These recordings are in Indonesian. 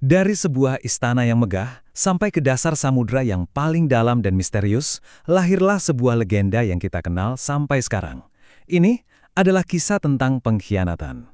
Dari sebuah istana yang megah sampai ke dasar samudra yang paling dalam dan misterius, lahirlah sebuah legenda yang kita kenal sampai sekarang. Ini adalah kisah tentang pengkhianatan.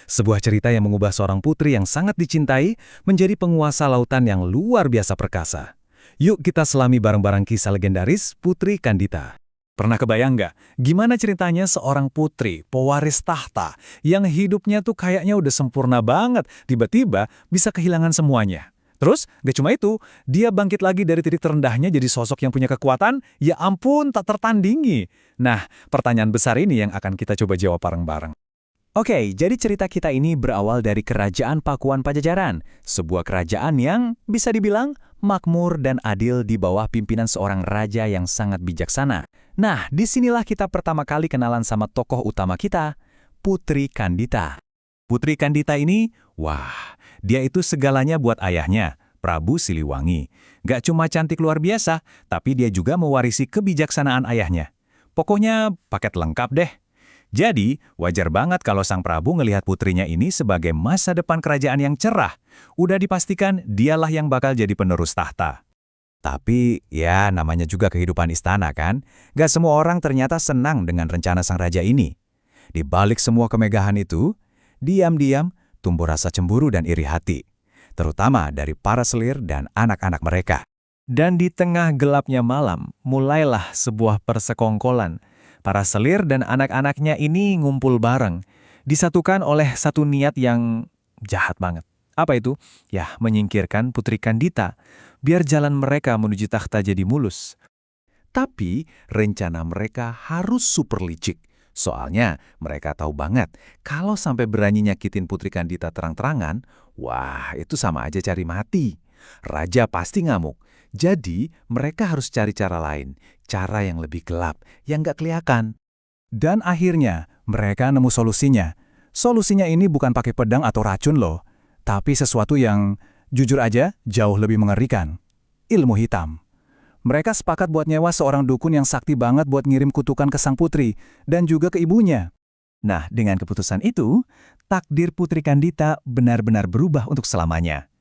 Sebuah cerita yang mengubah seorang putri yang sangat dicintai menjadi penguasa lautan yang luar biasa perkasa. Yuk kita selami bareng-bareng kisah legendaris Putri Kandita. Pernah kebayang nggak gimana ceritanya seorang putri, pewaris tahta, yang hidupnya tuh kayaknya udah sempurna banget, tiba-tiba bisa kehilangan semuanya. Terus, gak cuma itu, dia bangkit lagi dari titik terendahnya jadi sosok yang punya kekuatan, ya ampun tak tertandingi. Nah, pertanyaan besar ini yang akan kita coba jawab bareng-bareng. Oke, jadi cerita kita ini berawal dari Kerajaan Pakuan Pajajaran, sebuah kerajaan yang bisa dibilang makmur dan adil di bawah pimpinan seorang raja yang sangat bijaksana. Nah, disinilah kita pertama kali kenalan sama tokoh utama kita, Putri Kandita. Putri Kandita ini, wah, dia itu segalanya buat ayahnya, Prabu Siliwangi. Gak cuma cantik luar biasa, tapi dia juga mewarisi kebijaksanaan ayahnya. Pokoknya paket lengkap deh. Jadi, wajar banget kalau sang Prabu ngelihat putrinya ini sebagai masa depan kerajaan yang cerah. Udah dipastikan dialah yang bakal jadi penerus tahta. Tapi, ya namanya juga kehidupan istana kan? Gak semua orang ternyata senang dengan rencana sang raja ini. Di balik semua kemegahan itu, diam-diam tumbuh rasa cemburu dan iri hati. Terutama dari para selir dan anak-anak mereka. Dan di tengah gelapnya malam, mulailah sebuah persekongkolan. Para selir dan anak-anaknya ini ngumpul bareng, disatukan oleh satu niat yang jahat banget. Apa itu? Ya, menyingkirkan Putri Kandita, biar jalan mereka menuju tahta jadi mulus. Tapi, rencana mereka harus super licik. Soalnya, mereka tahu banget, kalau sampai berani nyakitin Putri Kandita terang-terangan, wah, itu sama aja cari mati. Raja pasti ngamuk. Jadi, mereka harus cari cara lain, cara yang lebih gelap, yang gak kelihatan. Dan akhirnya, mereka nemu solusinya. Solusinya ini bukan pakai pedang atau racun loh, tapi sesuatu yang, jujur aja, jauh lebih mengerikan. Ilmu hitam. Mereka sepakat buat nyewa seorang dukun yang sakti banget buat ngirim kutukan ke sang putri, dan juga ke ibunya. Nah, dengan keputusan itu, takdir Putri Kandita benar-benar berubah untuk selamanya.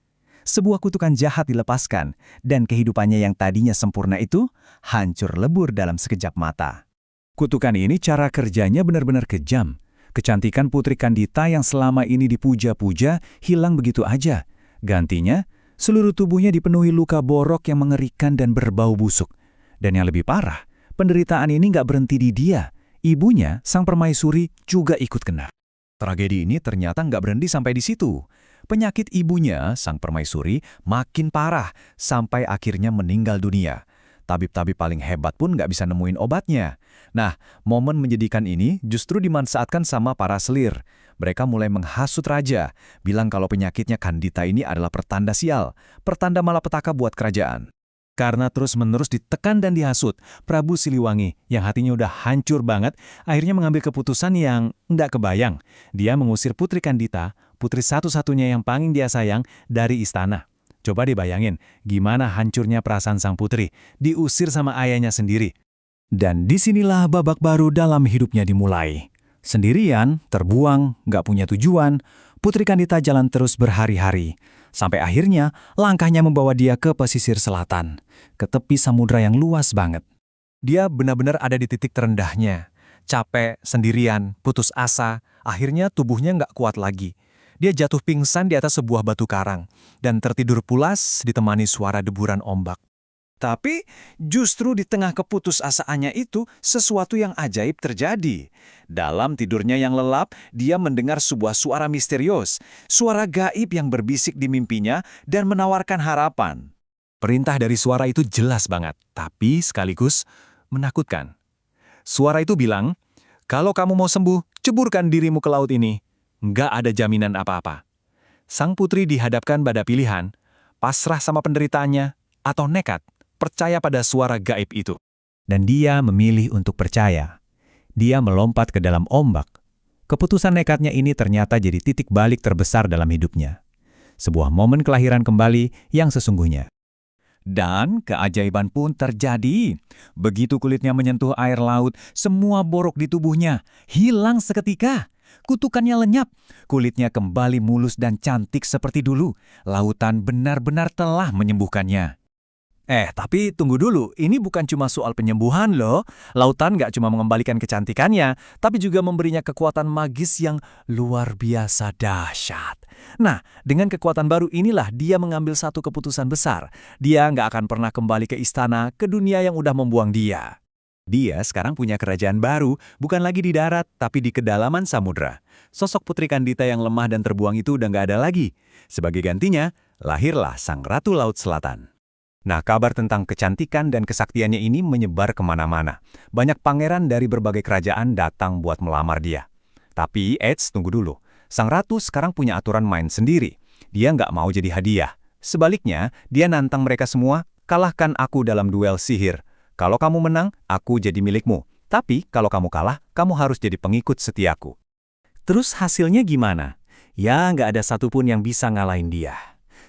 Sebuah kutukan jahat dilepaskan, dan kehidupannya yang tadinya sempurna itu hancur lebur dalam sekejap mata. Kutukan ini cara kerjanya benar-benar kejam. Kecantikan Putri Kandita yang selama ini dipuja-puja hilang begitu aja. Gantinya, seluruh tubuhnya dipenuhi luka borok yang mengerikan dan berbau busuk. Dan yang lebih parah, penderitaan ini nggak berhenti di dia. Ibunya, sang permaisuri, juga ikut kena. Tragedi ini ternyata nggak berhenti sampai di situ. Penyakit ibunya, sang permaisuri, makin parah sampai akhirnya meninggal dunia. Tabib-tabib paling hebat pun nggak bisa nemuin obatnya. Nah, momen menjadikan ini justru dimanfaatkan sama para selir. Mereka mulai menghasut raja, bilang kalau penyakitnya Kandita ini adalah pertanda sial, pertanda malapetaka buat kerajaan. Karena terus-menerus ditekan dan dihasut, Prabu Siliwangi yang hatinya udah hancur banget, akhirnya mengambil keputusan yang nggak kebayang. Dia mengusir Putri Kandita, putri satu-satunya yang paling dia sayang, dari istana. Coba dibayangin, gimana hancurnya perasaan sang putri, diusir sama ayahnya sendiri. Dan disinilah babak baru dalam hidupnya dimulai. Sendirian, terbuang, nggak punya tujuan, Putri Kandita jalan terus berhari-hari. Sampai akhirnya, langkahnya membawa dia ke pesisir selatan, ke tepi samudra yang luas banget. Dia benar-benar ada di titik terendahnya. Capek, sendirian, putus asa, akhirnya tubuhnya nggak kuat lagi. Dia jatuh pingsan di atas sebuah batu karang, dan tertidur pulas ditemani suara deburan ombak. Tapi justru di tengah keputusasaannya itu, sesuatu yang ajaib terjadi. Dalam tidurnya yang lelap, dia mendengar sebuah suara misterius, suara gaib yang berbisik di mimpinya dan menawarkan harapan. Perintah dari suara itu jelas banget, tapi sekaligus menakutkan. Suara itu bilang, kalau kamu mau sembuh, ceburkan dirimu ke laut ini. Nggak ada jaminan apa-apa. Sang putri dihadapkan pada pilihan, pasrah sama penderitaannya, atau nekat percaya pada suara gaib itu. Dan dia memilih untuk percaya. Dia melompat ke dalam ombak. Keputusan nekatnya ini ternyata jadi titik balik terbesar dalam hidupnya. Sebuah momen kelahiran kembali yang sesungguhnya. Dan keajaiban pun terjadi. Begitu kulitnya menyentuh air laut, semua borok di tubuhnya hilang seketika. Kutukannya lenyap, kulitnya kembali mulus dan cantik seperti dulu. Lautan benar-benar telah menyembuhkannya. Tapi tunggu dulu, ini bukan cuma soal penyembuhan loh. Lautan nggak cuma mengembalikan kecantikannya, tapi juga memberinya kekuatan magis yang luar biasa dahsyat. Nah, dengan kekuatan baru inilah dia mengambil satu keputusan besar. Dia nggak akan pernah kembali ke istana, ke dunia yang udah membuang dia. Dia sekarang punya kerajaan baru, bukan lagi di darat, tapi di kedalaman samudra. Sosok Putri Kandita yang lemah dan terbuang itu udah nggak ada lagi. Sebagai gantinya, lahirlah Sang Ratu Laut Selatan. Nah, kabar tentang kecantikan dan kesaktiannya ini menyebar kemana-mana. Banyak pangeran dari berbagai kerajaan datang buat melamar dia. Tapi, tunggu dulu. Sang Ratu sekarang punya aturan main sendiri. Dia nggak mau jadi hadiah. Sebaliknya, dia nantang mereka semua, kalahkan aku dalam duel sihir. Kalau kamu menang, aku jadi milikmu. Tapi, kalau kamu kalah, kamu harus jadi pengikut setiaku. Terus hasilnya gimana? Ya, nggak ada satupun yang bisa ngalahin dia.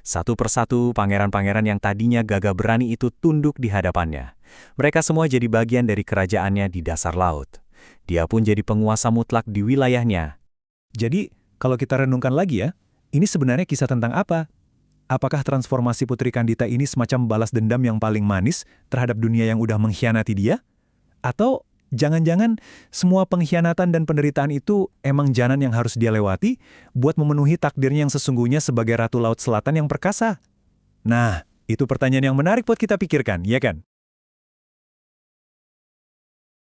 Satu persatu, pangeran-pangeran yang tadinya gagah berani itu tunduk di hadapannya. Mereka semua jadi bagian dari kerajaannya di dasar laut. Dia pun jadi penguasa mutlak di wilayahnya. Jadi, kalau kita renungkan lagi ya, ini sebenarnya kisah tentang apa? Apakah transformasi Putri Kandita ini semacam balas dendam yang paling manis terhadap dunia yang udah mengkhianati dia? Atau jangan-jangan semua pengkhianatan dan penderitaan itu emang jalan yang harus dia lewati buat memenuhi takdirnya yang sesungguhnya sebagai Ratu Laut Selatan yang perkasa? Nah, itu pertanyaan yang menarik buat kita pikirkan, ya kan?